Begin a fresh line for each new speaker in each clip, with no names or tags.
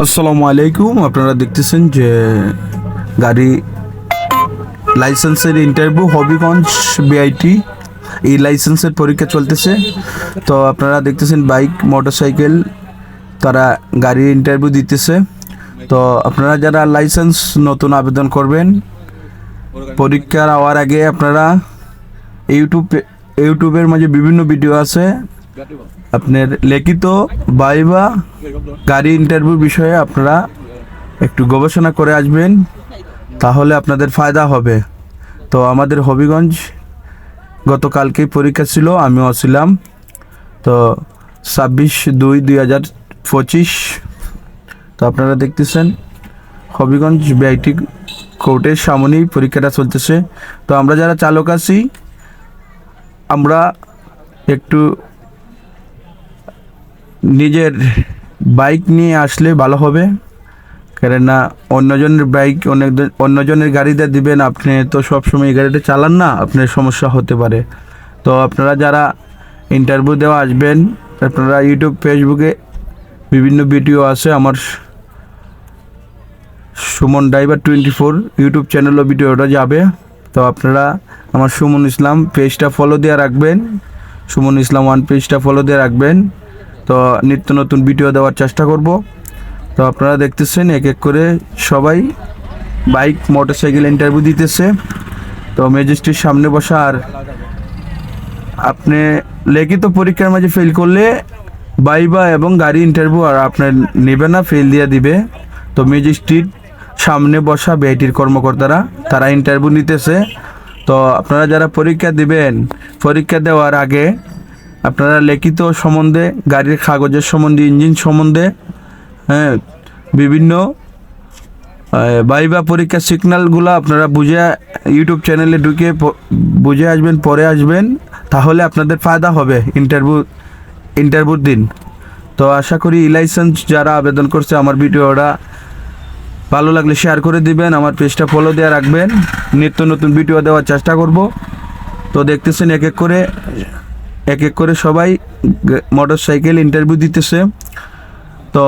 আসসালামু আলাইকুম। আপনারা দেখতেছেন যে গাড়ি লাইসেন্সের ইন্টারভিউ হবিগঞ্জ বিআইটি এই লাইসেন্সের পরীক্ষা চলতেছে। তো আপনারা দেখতেছেন বাইক মোটরসাইকেল তারা গাড়ির ইন্টারভিউ দিতেছে। তো আপনারা যারা লাইসেন্স নতুন আবেদন করবেন পরীক্ষার হওয়ার আগে আপনারা ইউটিউবের মাঝে বিভিন্ন ভিডিও আছে আপনার লিখিত ভাইভা গাড়ি ইন্টারভিউ বিষয়ে আপনারা একটু গবেষণা করে আসবেন, তাহলে আপনাদের ফায়দা হবে। তো আমাদের হবিগঞ্জ গতকালকেই পরীক্ষা ছিল, আমিও ছিলাম। তো 26/2/2025। তো আপনারা দেখতেছেন হবিগঞ্জ বিআইটি কোর্টের সামনেই পরীক্ষাটা চলতেছে। তো আমরা যারা চালক আছি আমরা একটু নিজের বাইক নিয়ে আসলে ভালো হবে, কেননা অন্যজনের বাইক অন্যজনের গাড়িতে দিবেন, আপনি তো সবসময় এই গাড়িটা চালান না, আপনার সমস্যা হতে পারে। তো আপনারা যারা ইন্টারভিউ দেওয়া আসবেন আপনারা ইউটিউব ফেসবুকে বিভিন্ন ভিডিও আছে, আমার সুমন ড্রাইভার 24 ইউটিউব চ্যানেলও ভিডিওটা যাবে। তো আপনারা আমার সুমন ইসলাম পেজটা ফলো দিয়ে রাখবেন, সুমন ইসলাম 1 পেজটা ফলো দিয়ে রাখবেন। তো নিত্য নতুন ভিডিও দেওয়ার চেষ্টা করব। তো আপনারা দেখতেছেন এক এক করে সবাই বাইক মোটরসাইকেল ইন্টারভিউ দিতেছে। তো ম্যাজিস্ট্রেট সামনে বসা, আর আপনি লিখিত পরীক্ষার মাঝে ফেল করলে ভাইভা এবং গাড়ি ইন্টারভিউ আর আপনার নেবে না, ফেল দিয়ে দিবে। তো ম্যাজিস্ট্রেট সামনে বসা বিআইটির কর্মকর্তারা তারা ইন্টারভিউ নিতেছে। তো আপনারা যারা পরীক্ষা দিবেন পরীক্ষা দেওয়ার আগে আপনারা লিখিত সম্বন্ধে, গাড়ির কাগজের সম্বন্ধে, ইঞ্জিন সম্বন্ধে, বিভিন্ন ভাইভা পরীক্ষার সিগন্যালগুলো আপনারা বুঝে ইউটিউব চ্যানেলে ঢুকে বুঝে আসবেন, পরে আসবেন, তাহলে আপনাদের ফায়দা হবে ইন্টারভিউর দিন। তো আশা করি লাইসেন্স যারা আবেদন করছে আমার ভিডিওটা ভালো লাগলে শেয়ার করে দিবেন, আমার পেজটা ফলো দিয়ে রাখবেন, নিত্য নতুন ভিডিও দেওয়ার চেষ্টা করব। তো দেখতেছেন এক এক করে সবাই মোটরসাইকেল ইন্টারভিউ দিতেছে। তো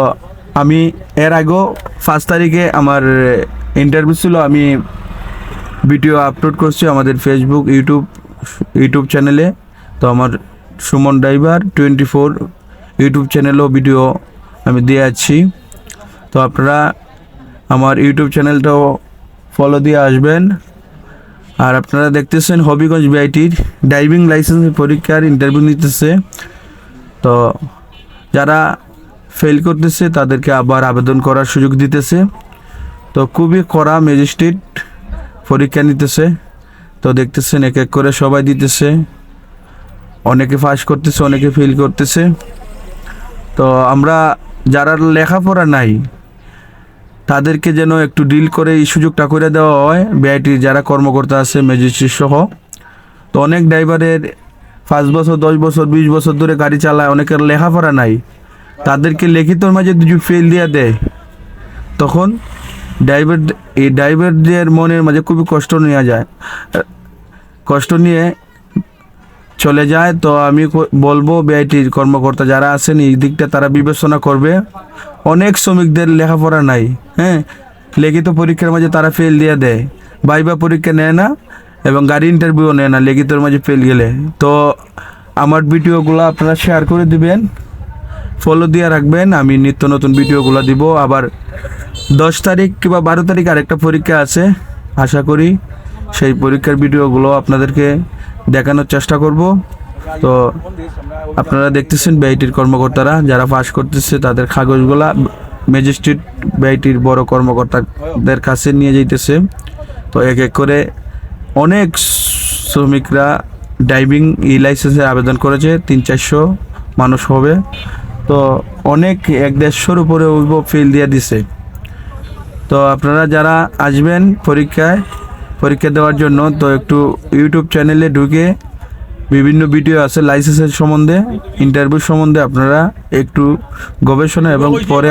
আমি এর আগেও 5 তারিখে আমার ইন্টারভিউ ছিল, আমি ভিডিও আপলোড করছি আমাদের ফেসবুক ইউটিউব চ্যানেলে। তো আমার সুমন ড্রাইভার 24 ইউটিউব চ্যানেলেও ভিডিও আমি দিয়ে আছি। তো আপনারা আমার ইউটিউব চ্যানেলটাও ফলো দিয়ে আসবেন। আর আপনারা দেখতেছেন হবিগঞ্জ বিআইটির ড্রাইভিং লাইসেন্সের পরীক্ষার ইন্টারভিউ নিতেছে। তো যারা ফেল করতেছে তাদেরকে আবার আবেদন করার সুযোগ দিতেছে। তো খুবই কড়া ম্যাজিস্ট্রেট পরীক্ষা নিতেছে। তো দেখতেছেন এক এক করে সবাই দিতেছে, অনেকে পাস করতেছে, অনেকে ফেল করতেছে। তো আমরা যারা লেখাপড়া নাই তাদেরকে যেন একটু ডিল করে এই সুযোগটা করে দেওয়া হয়, বিআইটির যারা কর্মকর্তা আছে ম্যাজিস্ট্রেট সহ। তো অনেক ড্রাইভারের 5 বছর 10 বছর 20 বছর ধরে গাড়ি চালায়, অনেকের লেখাপড়া নাই, তাদেরকে লিখিতর মাঝে যদি ফেল দিয়ে দেয় তখন ড্রাইভারদের মনের মাঝে খুবই কষ্ট নিয়ে চলে যায়। তো আমি বলবো বিআইটির কর্মকর্তা যারা আছেন এই দিকটা তারা বিবেচনা করবে। অনেক শ্রমিকদের লেখাপড়া নাই, লিখিত পরীক্ষার মাঝে তারা ফেল দিয়ে দেয়, ভাইভা পরীক্ষা নেয় না এবং গাড়ি ইন্টারভিউ নেয় না লিখিতর মাঝে ফেল গেলে। তো আমার ভিডিওগুলো আপনারা শেয়ার করে দিবেন, ফলো দিয়ে রাখবেন, আমি নিত্য নতুন ভিডিওগুলো দিব। আবার 10 তারিখ কিংবা 12 তারিখ আরেকটা পরীক্ষা আছে, আশা করি সেই পরীক্ষার ভিডিওগুলো আপনাদেরকে দেখানোর চেষ্টা করব। তো আপনারা দেখতেছেন বিআইটির কর্মকর্তারা যারা পাস করতেছে তাদের কাগজগুলা ম্যাজিস্ট্রেট বিআইটির বড় কর্মকর্তাদের কাছে নিয়ে যাইতেছে। তো এক এক করে অনেক শ্রমিকরা ড্রাইভিং লাইসেন্সের আবেদন করেছে, 300-400 মানুষ হবে। তো অনেক 150-র উপরে ফেল দিয়ে দিছে। তো আপনারা যারা আসবেন পরীক্ষা দেওয়ার জন্য, তো একটু ইউটিউব চ্যানেলে ঢুকে বিভিন্ন ভিডিও আছে লাইসেন্সের সম্বন্ধে, ইন্টারভিউ সম্বন্ধে, আপনারা একটু গবেষণা এবং পরে